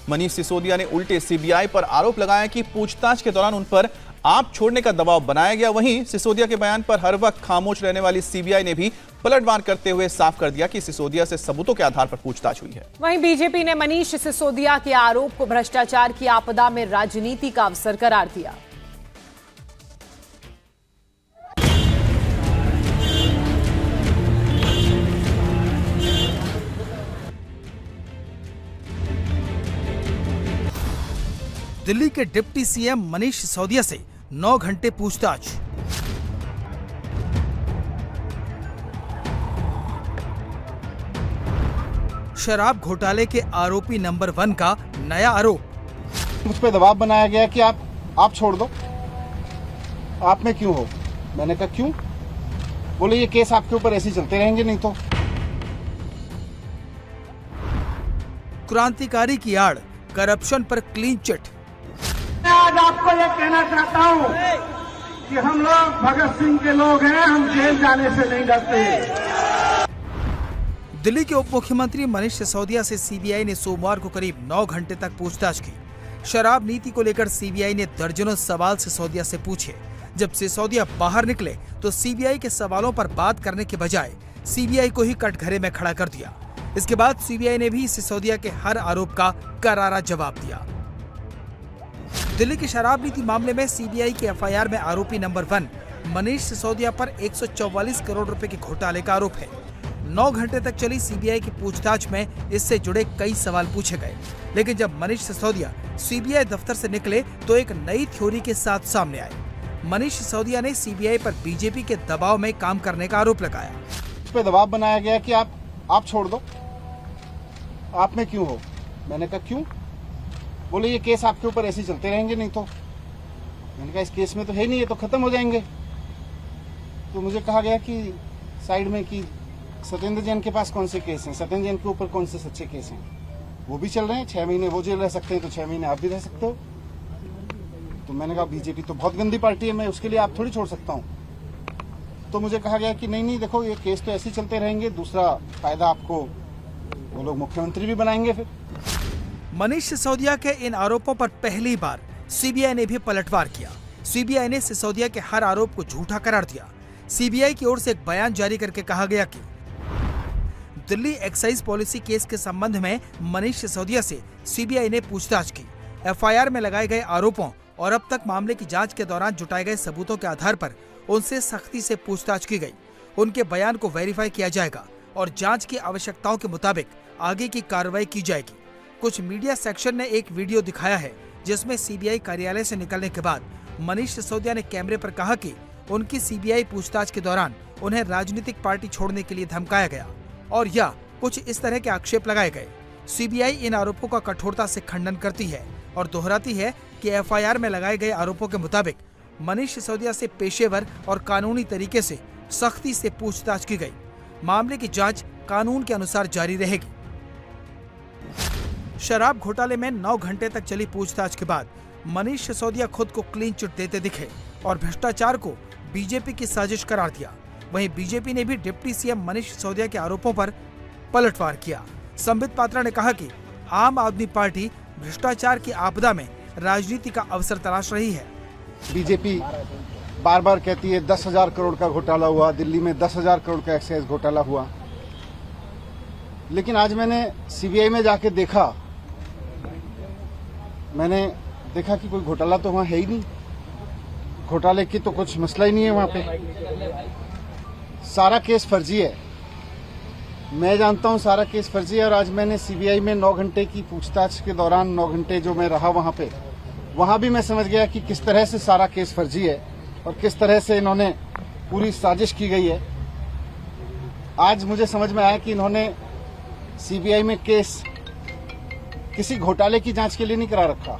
मनीष सिसोदिया ने उल्टे सीबीआई पर आरोप लगाया कि पूछताछ के दौरान उन पर आप छोड़ने का दबाव बनाया गया। वहीं सिसोदिया के बयान पर हर वक्त खामोश रहने वाली सीबीआई ने भी पलटवार करते हुए साफ कर दिया कि सिसोदिया से सबूतों के आधार पर पूछताछ हुई है। वहीं बीजेपी ने मनीष सिसोदिया के आरोप को भ्रष्टाचार की आपदा में राजनीति का अवसर करार दिया। दिल्ली के डिप्टी सीएम मनीष सिसोदिया से 9 घंटे पूछताछ। शराब घोटाले के आरोपी नंबर 1 का नया आरोप। मुझ पे दबाव बनाया गया कि आप छोड़ दो, आप में क्यों हो? मैंने कहा क्यों? बोले ये केस आपके ऊपर ऐसे चलते रहेंगे नहीं तो। क्रांतिकारी की आड़, करप्शन पर क्लीन चिट। मैं आज आपको ये कहना चाहता हूं कि हम लोग भगत सिंह के लोग हैं, हम जेल जाने से नहीं डरते। दिल्ली के उप मुख्यमंत्री मनीष सिसोदिया से सीबीआई ने सोमवार को करीब 9 घंटे तक पूछताछ की। शराब नीति को लेकर सीबीआई ने दर्जनों सवाल सिसोदिया से पूछे। जब सिसोदिया बाहर निकले तो सीबीआई के सवालों पर बात करने के बजाय सीबीआई को ही कटघरे में खड़ा कर दिया। इसके बाद सीबीआई ने भी सिसोदिया के हर आरोप का करारा जवाब दिया। दिल्ली की शराब नीति मामले में सीबीआई की एफआईआर में आरोपी नंबर 1 मनीष सिसोदिया पर 144 करोड़ रुपए के घोटाले का आरोप है। 9 घंटे तक चली सीबीआई की पूछताछ में इससे जुड़े कई सवाल पूछे गए, लेकिन जब मनीष सिसोदिया सीबीआई दफ्तर से निकले तो एक नई थ्योरी के साथ सामने आए। मनीष सिसोदिया ने सीबीआई पर बीजेपी के दबाव में काम करने का आरोप लगाया। मुझ पे दबाव बनाया गया कि आप छोड़ दो, आप में क्यों हो? मैंने कहा क्यों? बोले ये केस आपके ऊपर ऐसे चलते रहेंगे नहीं तो। मैंने कहा इस केस में तो है नहीं, ये तो खत्म हो जाएंगे। तो मुझे कहा गया कि साइड में कि सत्येंद्र जैन के पास कौन से केस हैं, सत्येंद्र जैन के ऊपर कौन से सच्चे केस हैं, वो भी चल रहे हैं। 6 महीने वो जेल रह सकते हैं तो 6 महीने आप भी रह सकते हो। तो मैंने कहा बीजेपी तो बहुत गंदी पार्टी है, मैं उसके लिए आप थोड़ी छोड़ सकता हूँ। तो मुझे कहा गया कि नहीं देखो ये केस तो ऐसे चलते रहेंगे, दूसरा फायदा आपको वो लोग मुख्यमंत्री भी बनाएंगे। फिर मनीष सिसोदिया के इन आरोपों पर पहली बार सीबीआई ने भी पलटवार किया। सीबीआई ने सिसोदिया के हर आरोप को झूठा करार दिया। सीबीआई की ओर से एक बयान जारी करके कहा गया कि दिल्ली एक्साइज पॉलिसी केस के संबंध में मनीष सिसोदिया से सीबीआई ने पूछताछ की। एफआईआर में लगाए गए आरोपों और अब तक मामले की जांच के दौरान जुटाए गए सबूतों के आधार पर उनसे सख्ती से पूछताछ की गई। उनके बयान को वेरीफाई किया जाएगा और जांच की आवश्यकताओं के मुताबिक आगे की कार्रवाई की जाएगी। कुछ मीडिया सेक्शन ने एक वीडियो दिखाया है जिसमें सीबीआई कार्यालय से निकलने के बाद मनीष सिसोदिया ने कैमरे पर कहा कि उनकी सीबीआई पूछताछ के दौरान उन्हें राजनीतिक पार्टी छोड़ने के लिए धमकाया गया और या कुछ इस तरह के आक्षेप लगाए गए। सीबीआई इन आरोपों का कठोरता से खंडन करती है और दोहराती है कि एफआईआर में लगाए गए आरोपों के मुताबिक मनीष सिसोदिया से पेशेवर और कानूनी तरीके से सख्ती से पूछताछ की गई। मामले की जांच कानून के अनुसार जारी रहेगी। शराब घोटाले में 9 घंटे तक चली पूछताछ के बाद मनीष सिसोदिया खुद को क्लीन चिट देते दिखे और भ्रष्टाचार को बीजेपी की साजिश करार दिया। वहीं बीजेपी ने भी डिप्टी सीएम मनीष सिसोदिया के आरोपों पर पलटवार किया। संबित पात्रा ने कहा कि आम आदमी पार्टी भ्रष्टाचार की आपदा में राजनीति का अवसर तलाश रही है। बीजेपी बार बार कहती है 10,000 करोड़ का घोटाला हुआ, दिल्ली में 10,000 करोड़ का एक्साइज घोटाला हुआ, लेकिन आज मैंने सीबीआई में जाके देखा, मैंने देखा कि कोई घोटाला तो वहां है ही नहीं। घोटाले की तो कुछ मसला ही नहीं है वहां पे। सारा केस फर्जी है, मैं जानता हूं सारा केस फर्जी है। और आज मैंने सीबीआई में 9 घंटे की पूछताछ के दौरान 9 घंटे जो मैं रहा वहां पे, वहां भी मैं समझ गया कि किस तरह से सारा केस फर्जी है और किस तरह से इन्होंने पूरी साजिश की गई है। आज मुझे समझ में आया कि इन्होंने सीबीआई में केस किसी घोटाले की जांच के लिए नहीं करा रखा।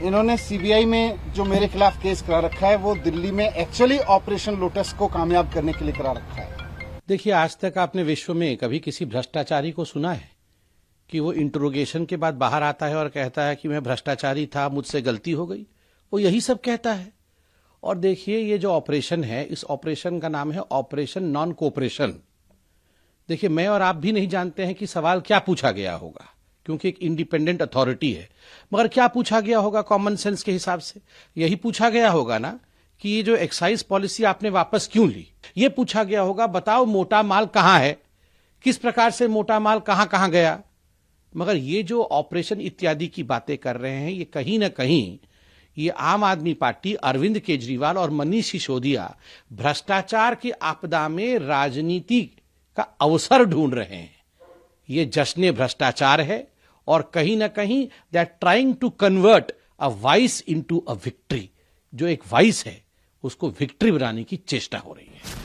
इन्होंने सीबीआई में जो मेरे खिलाफ केस करा रखा है वो दिल्ली में एक्चुअली ऑपरेशन लोटस को कामयाब करने के लिए करा रखा है। देखिए, आज तक आपने विश्व में कभी किसी भ्रष्टाचारी को सुना है कि वो इंटरोगेशन के बाद बाहर आता है और कहता है कि मैं भ्रष्टाचारी था, मुझसे गलती हो गई? वो यही सब कहता है। और देखिए, ये जो ऑपरेशन है, इस ऑपरेशन का नाम है ऑपरेशन नॉन कोऑपरेशन। देखिए, मैं और आप भी नहीं जानते हैं कि सवाल क्या पूछा गया होगा, क्योंकि एक इंडिपेंडेंट अथॉरिटी है। मगर क्या पूछा गया होगा कॉमन सेंस के हिसाब से? यही पूछा गया होगा ना कि ये जो एक्साइज पॉलिसी आपने वापस क्यों ली। ये पूछा गया होगा बताओ मोटा माल कहां है, किस प्रकार से मोटा माल कहां कहां गया। मगर ये जो ऑपरेशन इत्यादि की बातें कर रहे हैं, ये कहीं ना कहीं ये आम आदमी पार्टी, अरविंद केजरीवाल और मनीष सिसोदिया भ्रष्टाचार की आपदा में राजनीति का अवसर ढूंढ रहे हैं। ये जश्न भ्रष्टाचार है और कहीं ना कहीं they are trying to convert a vice into a victory. जो एक वाइस है उसको विक्ट्री बनाने की चेष्टा हो रही है।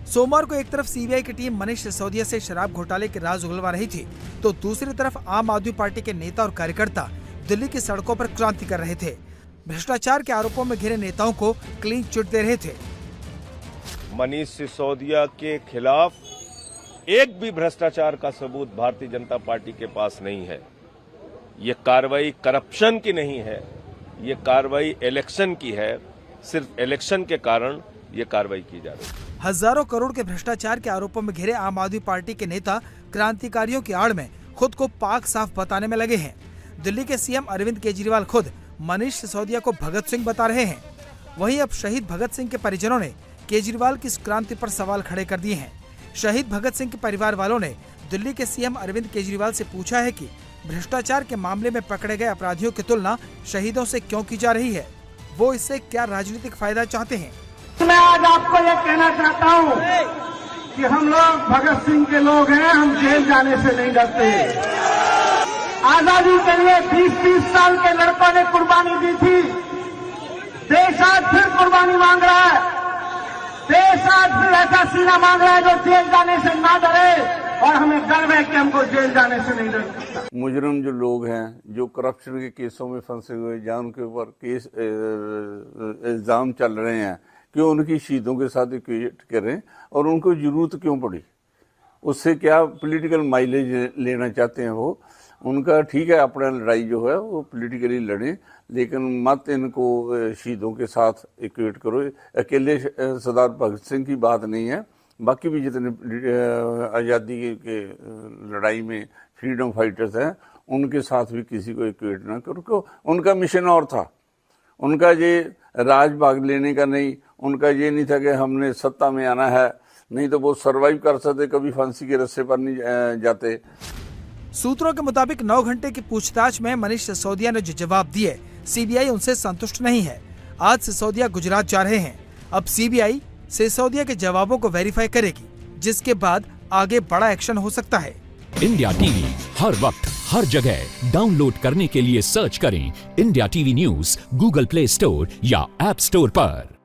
सोमवार को एक तरफ सीबीआई की टीम मनीष सिसोदिया से शराब घोटाले के राज उगलवा रही थी, तो दूसरी तरफ आम आदमी पार्टी के नेता और कार्यकर्ता दिल्ली की सड़कों पर क्रांति कर रहे थे। भ्रष्टाचार के आरोपों में घिरे नेताओं को क्लीन चिट दे रहे थे। मनीष सिसोदिया के खिलाफ एक भी भ्रष्टाचार का सबूत भारतीय जनता पार्टी के पास नहीं है। ये कार्रवाई करप्शन की नहीं है, ये कार्रवाई इलेक्शन की है। सिर्फ इलेक्शन के कारण ये कार्रवाई की जा रही है। हजारों करोड़ के भ्रष्टाचार के आरोपों में घिरे आम आदमी पार्टी के नेता क्रांतिकारियों की आड़ में खुद को पाक साफ बताने में लगे हैं। दिल्ली के सीएम अरविंद केजरीवाल खुद मनीष सिसोदिया को भगत सिंह बता रहे हैं। वहीं अब शहीद भगत सिंह के परिजनों ने केजरीवाल की इस क्रांति पर सवाल खड़े कर दिए हैं। शहीद भगत सिंह के परिवार वालों ने दिल्ली के सीएम अरविंद केजरीवाल से पूछा है कि भ्रष्टाचार के मामले में पकड़े गए अपराधियों की तुलना शहीदों से क्यों की जा रही है, वो इससे क्या राजनीतिक फायदा चाहते हैं। मैं आज आपको ये कहना चाहता हूँ कि हम लोग भगत सिंह के लोग हैं, हम जेल जाने से नहीं डरते। आजादी के लिए 20-30 साल के लड़कों ने कुर्बानी दी थी। देश आज फिर कुर्बानी मांग रहा है। देश आज फिर ऐसा सीना मांग रहा है जो जेल जाने से ना डरे, और हमें गर्व है कि हमको जेल जाने से नहीं डर सकता। मुजरिम जो लोग हैं, जो करप्शन के केसों में फंसे हुए, जहाँ उनके ऊपर केस इल्जाम चल रहे हैं कि उनकी शहीदों के साथ इक्वेट करें, और उनको जरूरत क्यों पड़ी? उससे क्या पॉलिटिकल माइलेज लेना चाहते हैं वो? उनका ठीक है, अपना लड़ाई जो है वो पॉलिटिकली लड़ें, लेकिन मत इनको शहीदों के साथ इक्वेट करो। अकेले सरदार भगत सिंह की बात नहीं है, बाकी भी जितने आज़ादी के लड़ाई में फ्रीडम फाइटर्स हैं उनके साथ भी किसी को इक्वेट ना करो। उनका मिशन और था, उनका ये राज भाग लेने का नहीं, उनका ये नहीं था कि हमने सत्ता में आना है, नहीं तो वो सरवाइव कर सकते, कभी फांसी के रस्से पर नहीं जाते। सूत्रों के मुताबिक 9 घंटे की पूछताछ में मनीष सिसोदिया ने जो जवाब दिए, सीबीआई उनसे संतुष्ट नहीं है। आज सिसोदिया गुजरात जा रहे हैं। अब सीबीआई सिसोदिया के जवाबों को वेरीफाई करेगी, जिसके बाद आगे बड़ा एक्शन हो सकता है। इंडिया टीवी हर वक्त हर जगह डाउनलोड करने के लिए सर्च करें India TV news Google play store या ऐप स्टोर पर।